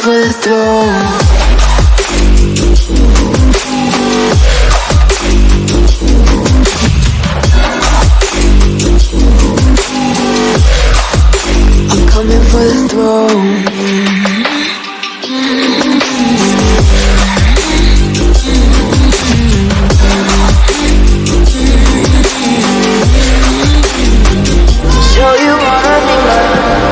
for the throne. I'm coming for the throne. Show you what I mean by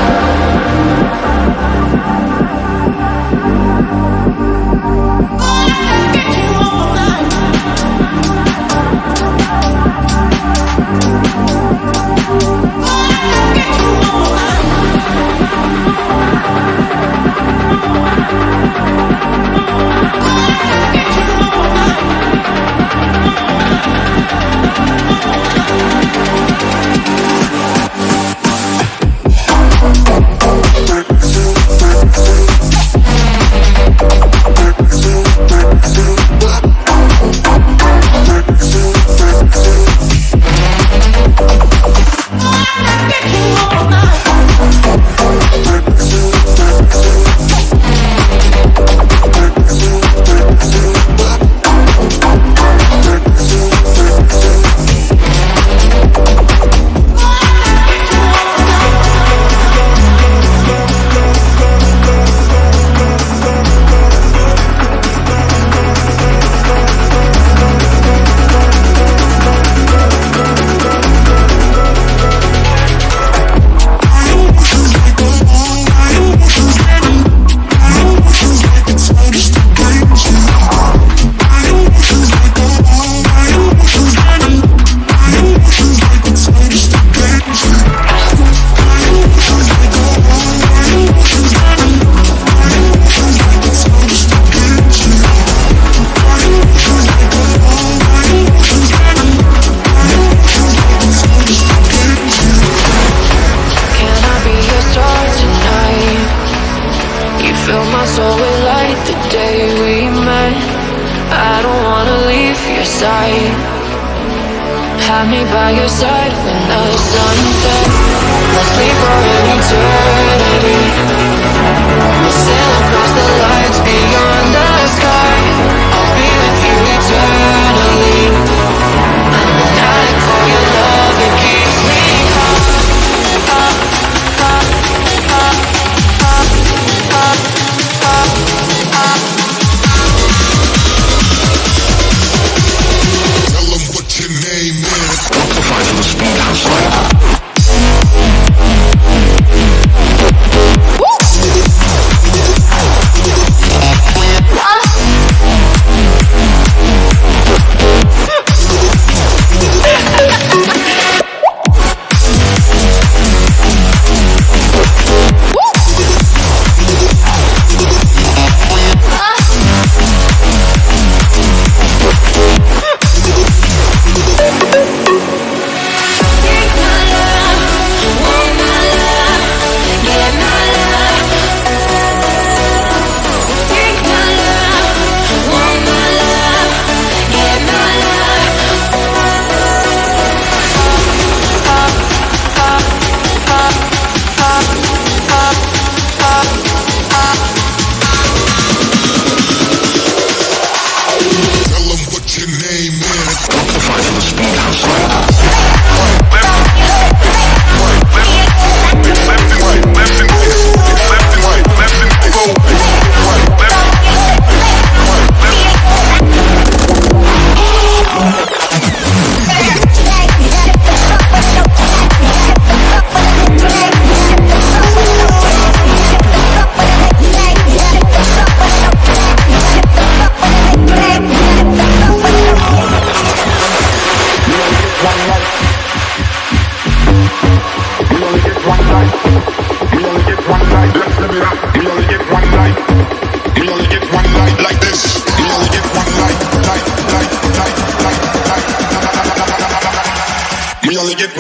Have me by your side when the sun sets. Let's sleep for an eternity. We'll sail across the lights beyond the sky. I'll be with you eternally. I'm an addict for your love, it keeps me up, up, up, up, up, up, up, up. Tell them what your name is. Amplify from the speedhouse light.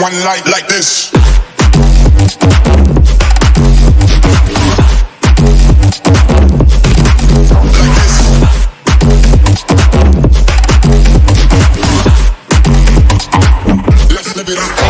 One light like this. Like this. Let's live it up.